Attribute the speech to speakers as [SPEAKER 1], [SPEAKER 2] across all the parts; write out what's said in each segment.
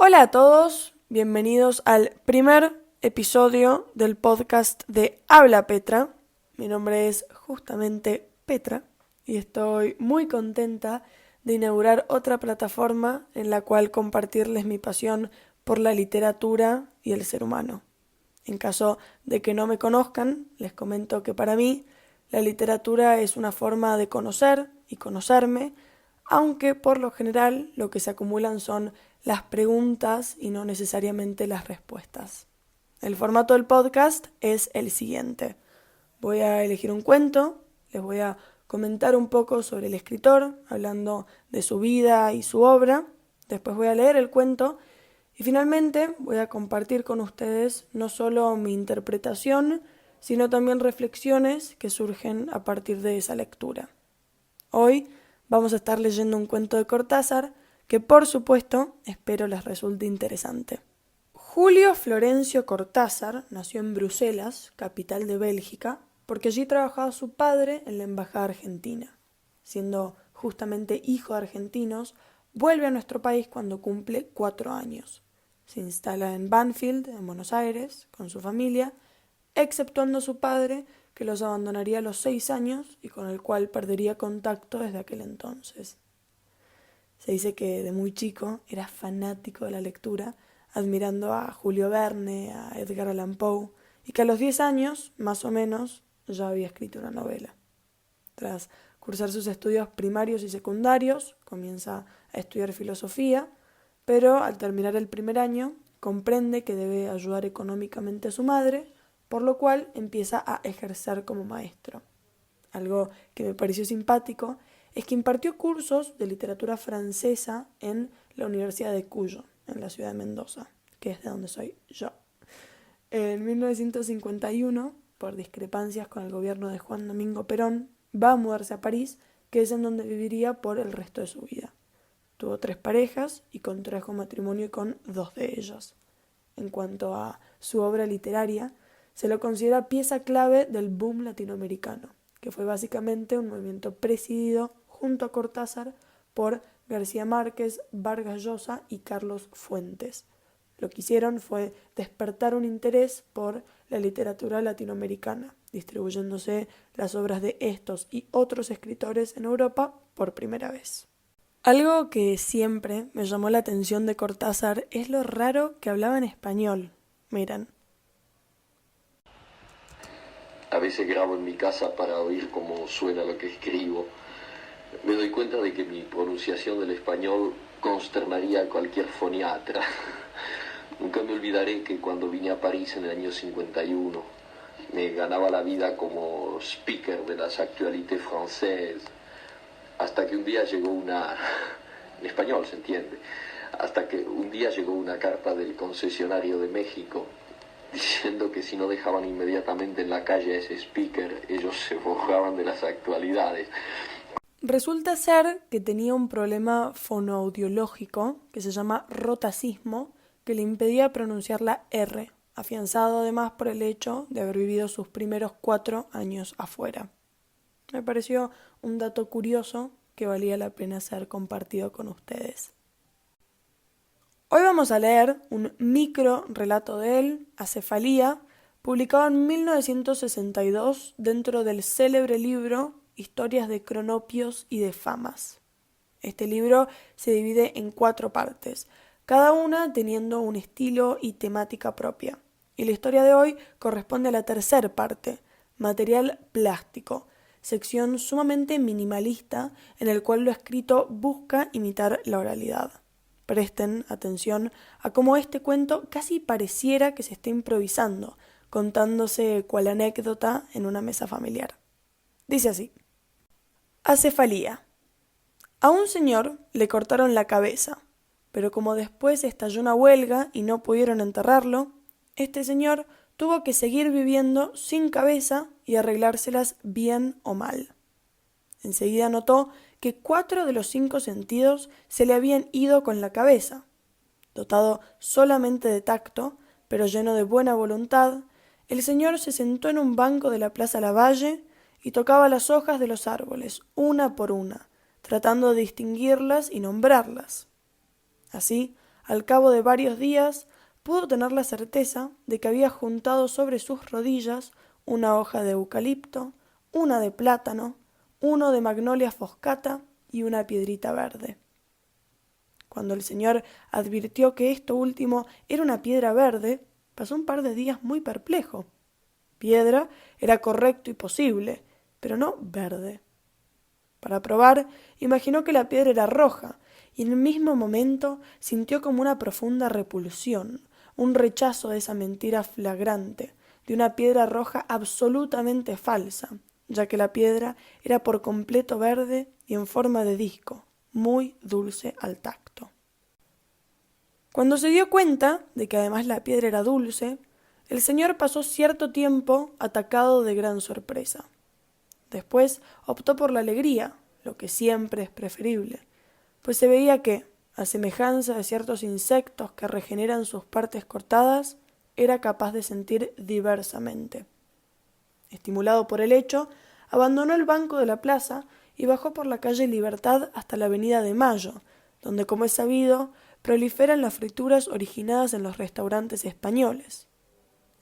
[SPEAKER 1] Hola a todos, bienvenidos al primer episodio del podcast de Habla Petra. Mi nombre es justamente Petra y estoy muy contenta de inaugurar otra plataforma en la cual compartirles mi pasión por la literatura y el ser humano. En caso de que no me conozcan, les comento que para mí la literatura es una forma de conocer y conocerme, aunque por lo general lo que se acumulan son las preguntas y no necesariamente las respuestas. El formato del podcast es el siguiente. Voy a elegir un cuento, les voy a comentar un poco sobre el escritor, hablando de su vida y su obra. Después voy a leer el cuento y finalmente voy a compartir con ustedes no solo mi interpretación, sino también reflexiones que surgen a partir de esa lectura. Hoy vamos a estar leyendo un cuento de Cortázar que por supuesto espero les resulte interesante. Julio Florencio Cortázar nació en Bruselas, capital de Bélgica, porque allí trabajaba su padre en la embajada argentina. Siendo justamente hijo de argentinos, vuelve a nuestro país cuando cumple 4 años. Se instala en Banfield, en Buenos Aires, con su familia, exceptuando a su padre, que los abandonaría a los 6 años y con el cual perdería contacto desde aquel entonces. Se dice que de muy chico era fanático de la lectura, admirando a Julio Verne, a Edgar Allan Poe, y que a los 10 años, más o menos, ya había escrito una novela. Tras cursar sus estudios primarios y secundarios, comienza a estudiar filosofía, pero al terminar el primer año comprende que debe ayudar económicamente a su madre, por lo cual empieza a ejercer como maestro. Algo que me pareció simpático es que impartió cursos de literatura francesa en la Universidad de Cuyo, en la ciudad de Mendoza, que es de donde soy yo. En 1951, por discrepancias con el gobierno de Juan Domingo Perón, va a mudarse a París, que es en donde viviría por el resto de su vida. Tuvo 3 parejas y contrajo matrimonio con 2 de ellas. En cuanto a su obra literaria, se lo considera pieza clave del boom latinoamericano, que fue básicamente un movimiento presidido junto a Cortázar por García Márquez, Vargas Llosa y Carlos Fuentes. Lo que hicieron fue despertar un interés por la literatura latinoamericana, distribuyéndose las obras de estos y otros escritores en Europa por primera vez. Algo que siempre me llamó la atención de Cortázar es lo raro que hablaba en español. Miren.
[SPEAKER 2] A veces grabo en mi casa para oír cómo suena lo que escribo. Me doy cuenta de que mi pronunciación del español consternaría a cualquier foniatra. Nunca me olvidaré que cuando vine a París en el año 51, me ganaba la vida como speaker de las actualités françaises, hasta que un día llegó en español se entiende, hasta que un día llegó una carta del concesionario de México, diciendo que si no dejaban inmediatamente en la calle a ese speaker, ellos se borraban de las actualidades.
[SPEAKER 1] Resulta ser que tenía un problema fonoaudiológico que se llama rotacismo, que le impedía pronunciar la R, afianzado además por el hecho de haber vivido sus primeros 4 años afuera. Me pareció un dato curioso que valía la pena ser compartido con ustedes. Hoy vamos a leer un micro relato de él, Acefalía, publicado en 1962 dentro del célebre libro Historias de Cronopios y de Famas. Este libro se divide en 4 partes, cada una teniendo un estilo y temática propia. Y la historia de hoy corresponde a la tercera parte, material plástico, sección sumamente minimalista en el cual lo escrito busca imitar la oralidad. Presten atención a cómo este cuento casi pareciera que se está improvisando, contándose cual anécdota en una mesa familiar. Dice así. Acefalía. A un señor le cortaron la cabeza, pero como después estalló una huelga y no pudieron enterrarlo, este señor tuvo que seguir viviendo sin cabeza y arreglárselas bien o mal. Enseguida notó que 4 de los 5 sentidos se le habían ido con la cabeza. Dotado solamente de tacto, pero lleno de buena voluntad, el señor se sentó en un banco de la Plaza Lavalle y tocaba las hojas de los árboles, una por una, tratando de distinguirlas y nombrarlas. Así, al cabo de varios días, pudo tener la certeza de que había juntado sobre sus rodillas una hoja de eucalipto, una de plátano, uno de magnolia foscata y una piedrita verde. Cuando el señor advirtió que esto último era una piedra verde, pasó un par de días muy perplejo. Piedra era correcto y posible, pero no verde. Para probar, imaginó que la piedra era roja, y en el mismo momento sintió como una profunda repulsión, un rechazo de esa mentira flagrante, de una piedra roja absolutamente falsa, ya que la piedra era por completo verde y en forma de disco, muy dulce al tacto. Cuando se dio cuenta de que además la piedra era dulce, el señor pasó cierto tiempo atacado de gran sorpresa. Después optó por la alegría, lo que siempre es preferible, pues se veía que, a semejanza de ciertos insectos que regeneran sus partes cortadas, era capaz de sentir diversamente. Estimulado por el hecho, abandonó el banco de la plaza y bajó por la calle Libertad hasta la avenida de Mayo, donde, como es sabido, proliferan las frituras originadas en los restaurantes españoles.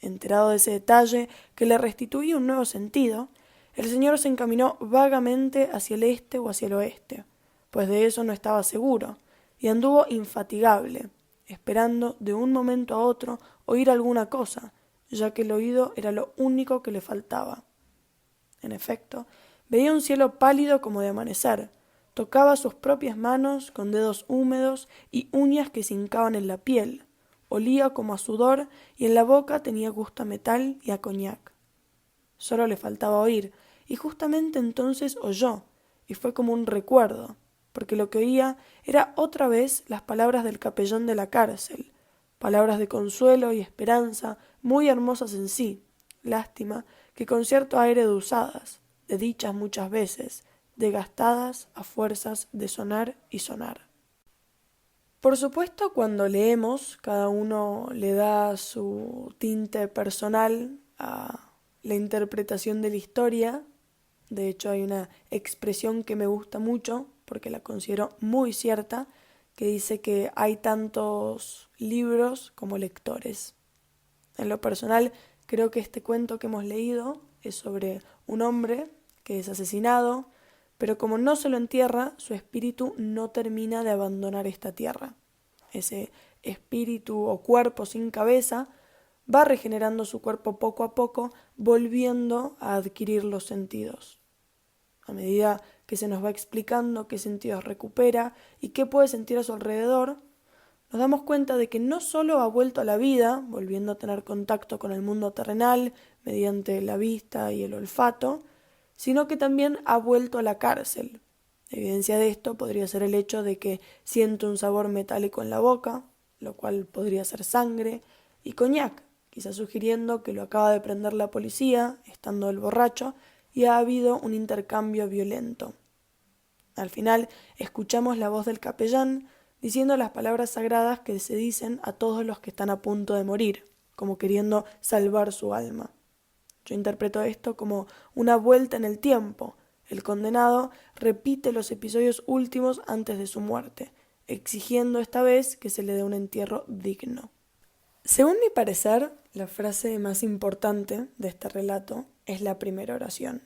[SPEAKER 1] Enterado de ese detalle que le restituía un nuevo sentido, el señor se encaminó vagamente hacia el este o hacia el oeste, pues de eso no estaba seguro, y anduvo infatigable, esperando de un momento a otro oír alguna cosa, ya que el oído era lo único que le faltaba. En efecto, veía un cielo pálido como de amanecer, tocaba sus propias manos con dedos húmedos y uñas que se hincaban en la piel, olía como a sudor y en la boca tenía gusto a metal y a coñac. Solo le faltaba oír, y justamente entonces oyó, y fue como un recuerdo, porque lo que oía era otra vez las palabras del capellán de la cárcel, palabras de consuelo y esperanza muy hermosas en sí, lástima que con cierto aire de usadas, de dichas muchas veces, de gastadas a fuerzas de sonar y sonar. Por supuesto, cuando leemos, cada uno le da su tinte personal a la interpretación de la historia. De hecho, hay una expresión que me gusta mucho, porque la considero muy cierta, que dice que hay tantos libros como lectores. En lo personal, creo que este cuento que hemos leído es sobre un hombre que es asesinado, pero como no se lo entierra, su espíritu no termina de abandonar esta tierra. Ese espíritu o cuerpo sin cabeza va regenerando su cuerpo poco a poco, volviendo a adquirir los sentidos. A medida que se nos va explicando qué sentidos recupera y qué puede sentir a su alrededor, nos damos cuenta de que no solo ha vuelto a la vida, volviendo a tener contacto con el mundo terrenal mediante la vista y el olfato, sino que también ha vuelto a la cárcel. Evidencia de esto podría ser el hecho de que siente un sabor metálico en la boca, lo cual podría ser sangre, y coñac, quizás sugiriendo que lo acaba de prender la policía, estando el borracho, y ha habido un intercambio violento. Al final escuchamos la voz del capellán diciendo las palabras sagradas que se dicen a todos los que están a punto de morir, como queriendo salvar su alma. Yo interpreto esto como una vuelta en el tiempo. El condenado repite los episodios últimos antes de su muerte, exigiendo esta vez que se le dé un entierro digno. Según mi parecer, la frase más importante de este relato es la primera oración.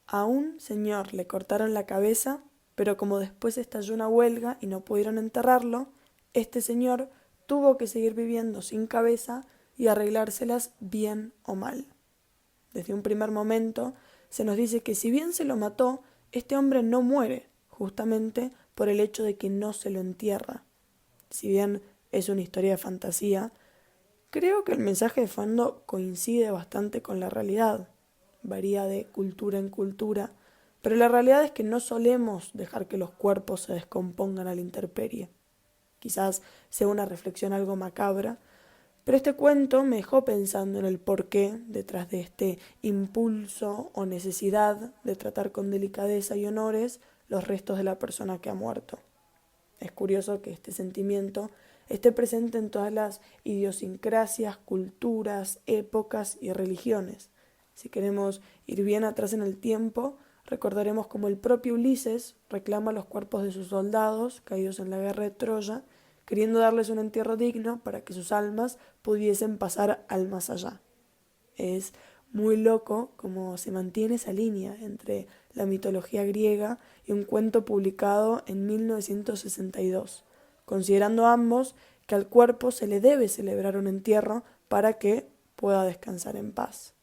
[SPEAKER 1] A un señor le cortaron la cabeza, pero como después estalló una huelga y no pudieron enterrarlo, este señor tuvo que seguir viviendo sin cabeza y arreglárselas bien o mal. Desde un primer momento se nos dice que si bien se lo mató, este hombre no muere, justamente por el hecho de que no se lo entierra. Si bien es una historia de fantasía, creo que el mensaje de fondo coincide bastante con la realidad. Varía de cultura en cultura, pero la realidad es que no solemos dejar que los cuerpos se descompongan a la intemperie. Quizás sea una reflexión algo macabra, pero este cuento me dejó pensando en el porqué detrás de este impulso o necesidad de tratar con delicadeza y honores los restos de la persona que ha muerto. Es curioso que este sentimiento esté presente en todas las idiosincrasias, culturas, épocas y religiones. Si queremos ir bien atrás en el tiempo, recordaremos cómo el propio Ulises reclama los cuerpos de sus soldados caídos en la guerra de Troya, queriendo darles un entierro digno para que sus almas pudiesen pasar al más allá. Es muy loco cómo se mantiene esa línea entre la mitología griega y un cuento publicado en 1962, considerando ambos que al cuerpo se le debe celebrar un entierro para que pueda descansar en paz.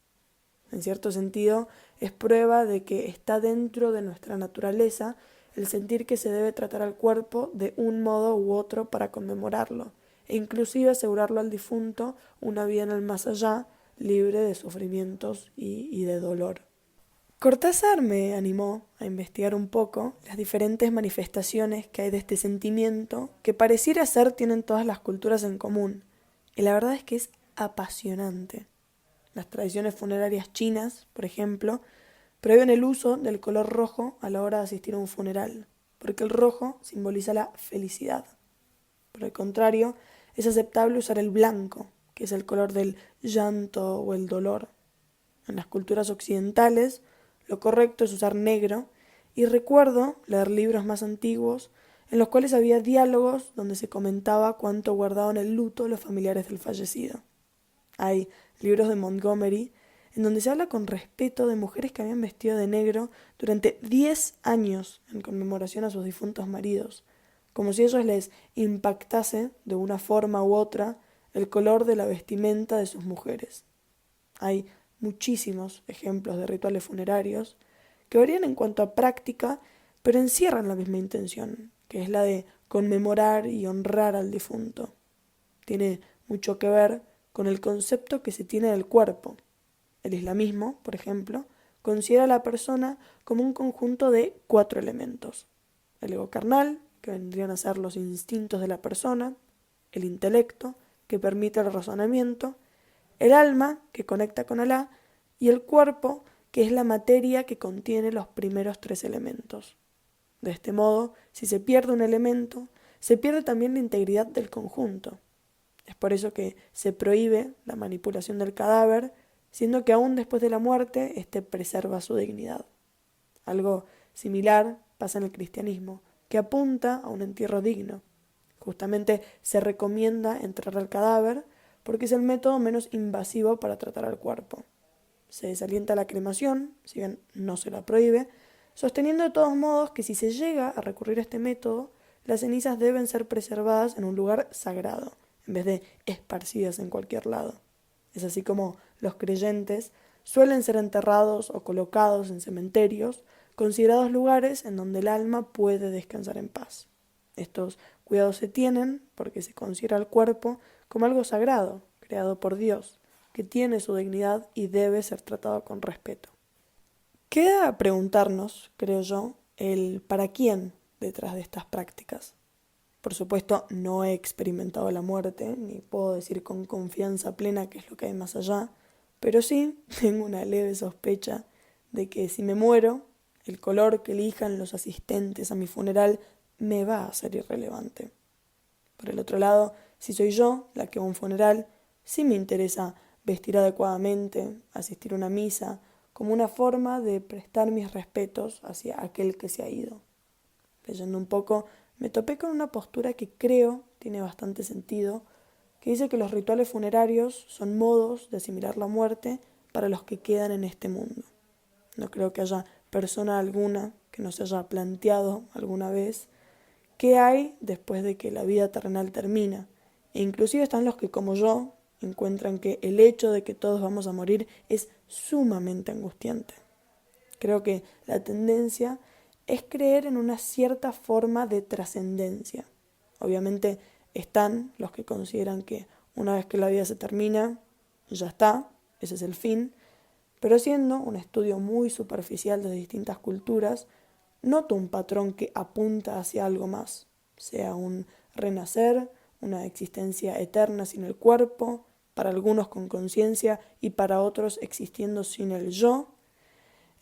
[SPEAKER 1] En cierto sentido, es prueba de que está dentro de nuestra naturaleza el sentir que se debe tratar al cuerpo de un modo u otro para conmemorarlo, e inclusive asegurarlo al difunto una vida en el más allá, libre de sufrimientos y de dolor. Cortázar me animó a investigar un poco las diferentes manifestaciones que hay de este sentimiento que pareciera ser tienen todas las culturas en común, y la verdad es que es apasionante. Las tradiciones funerarias chinas, por ejemplo, prohíben el uso del color rojo a la hora de asistir a un funeral, porque el rojo simboliza la felicidad. Por el contrario, es aceptable usar el blanco, que es el color del llanto o el dolor. En las culturas occidentales, lo correcto es usar negro, y recuerdo leer libros más antiguos en los cuales había diálogos donde se comentaba cuánto guardaban el luto los familiares del fallecido. Hay libros de Montgomery en donde se habla con respeto de mujeres que habían vestido de negro durante 10 años en conmemoración a sus difuntos maridos, como si a ellos les impactase de una forma u otra el color de la vestimenta de sus mujeres. Hay muchísimos ejemplos de rituales funerarios que varían en cuanto a práctica, pero encierran la misma intención, que es la de conmemorar y honrar al difunto. Tiene mucho que ver con el concepto que se tiene del cuerpo. El islamismo, por ejemplo, considera a la persona como un conjunto de 4 elementos. El ego carnal, que vendrían a ser los instintos de la persona, el intelecto, que permite el razonamiento, el alma, que conecta con Alá, y el cuerpo, que es la materia que contiene los primeros 3 elementos. De este modo, si se pierde un elemento, se pierde también la integridad del conjunto. Es por eso que se prohíbe la manipulación del cadáver, siendo que aún después de la muerte éste preserva su dignidad. Algo similar pasa en el cristianismo, que apunta a un entierro digno. Justamente se recomienda enterrar al cadáver porque es el método menos invasivo para tratar al cuerpo. Se desalienta la cremación, si bien no se la prohíbe, sosteniendo de todos modos que si se llega a recurrir a este método, las cenizas deben ser preservadas en un lugar sagrado, en vez de esparcidas en cualquier lado. Es así como los creyentes suelen ser enterrados o colocados en cementerios, considerados lugares en donde el alma puede descansar en paz. Estos cuidados se tienen porque se considera el cuerpo como algo sagrado, creado por Dios, que tiene su dignidad y debe ser tratado con respeto. Queda preguntarnos, creo yo, el para quién detrás de estas prácticas. Por supuesto, no he experimentado la muerte, ni puedo decir con confianza plena qué es lo que hay más allá, pero sí tengo una leve sospecha de que si me muero, el color que elijan los asistentes a mi funeral me va a ser irrelevante. Por el otro lado, si soy yo la que va a un funeral, sí me interesa vestir adecuadamente, asistir a una misa, como una forma de prestar mis respetos hacia aquel que se ha ido. Leyendo un poco, me topé con una postura que creo tiene bastante sentido, que dice que los rituales funerarios son modos de asimilar la muerte para los que quedan en este mundo. No creo que haya persona alguna que no se haya planteado alguna vez qué hay después de que la vida terrenal termina, e inclusive están los que, como yo, encuentran que el hecho de que todos vamos a morir es sumamente angustiante. Creo que la tendencia es creer en una cierta forma de trascendencia. Obviamente están los que consideran que una vez que la vida se termina, ya está, ese es el fin, pero haciendo un estudio muy superficial de distintas culturas, noto un patrón que apunta hacia algo más, sea un renacer, una existencia eterna sin el cuerpo, para algunos con conciencia y para otros existiendo sin el yo.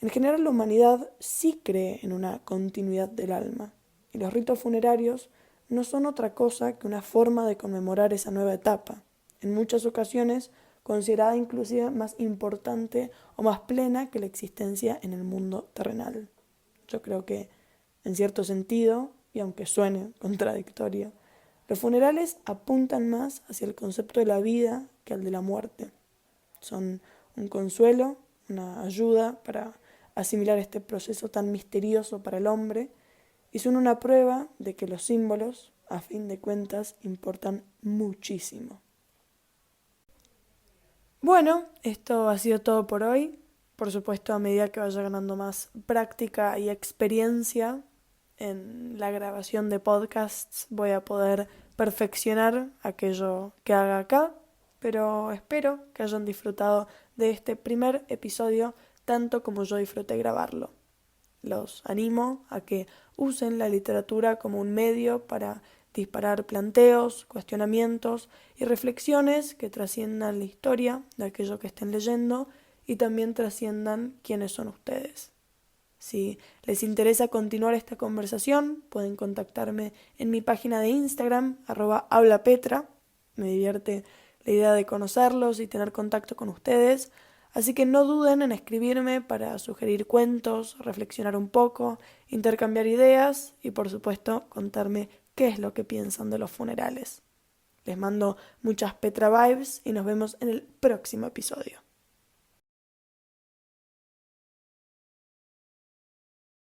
[SPEAKER 1] En general, la humanidad sí cree en una continuidad del alma, y los ritos funerarios no son otra cosa que una forma de conmemorar esa nueva etapa, en muchas ocasiones considerada inclusive más importante o más plena que la existencia en el mundo terrenal. Yo creo que, en cierto sentido, y aunque suene contradictorio, Los funerales apuntan más hacia el concepto de la vida que al de la muerte. Son un consuelo, una ayuda para asimilar este proceso tan misterioso para el hombre y son una prueba de que los símbolos, a fin de cuentas, importan muchísimo. Bueno, esto ha sido todo por hoy. Por supuesto, a medida que vaya ganando más práctica y experiencia en la grabación de podcasts, voy a poder perfeccionar aquello que haga acá, pero espero que hayan disfrutado de este primer episodio tanto como yo disfruté grabarlo. Los animo a que usen la literatura como un medio para disparar planteos, cuestionamientos y reflexiones que trasciendan la historia de aquello que estén leyendo y también trasciendan quiénes son ustedes. Si les interesa continuar esta conversación, pueden contactarme en mi página de Instagram, @hablapetra. Me divierte la idea de conocerlos y tener contacto con ustedes, así que no duden en escribirme para sugerir cuentos, reflexionar un poco, intercambiar ideas y por supuesto contarme qué es lo que piensan de los funerales. Les mando muchas Petra vibes y nos vemos en el próximo episodio.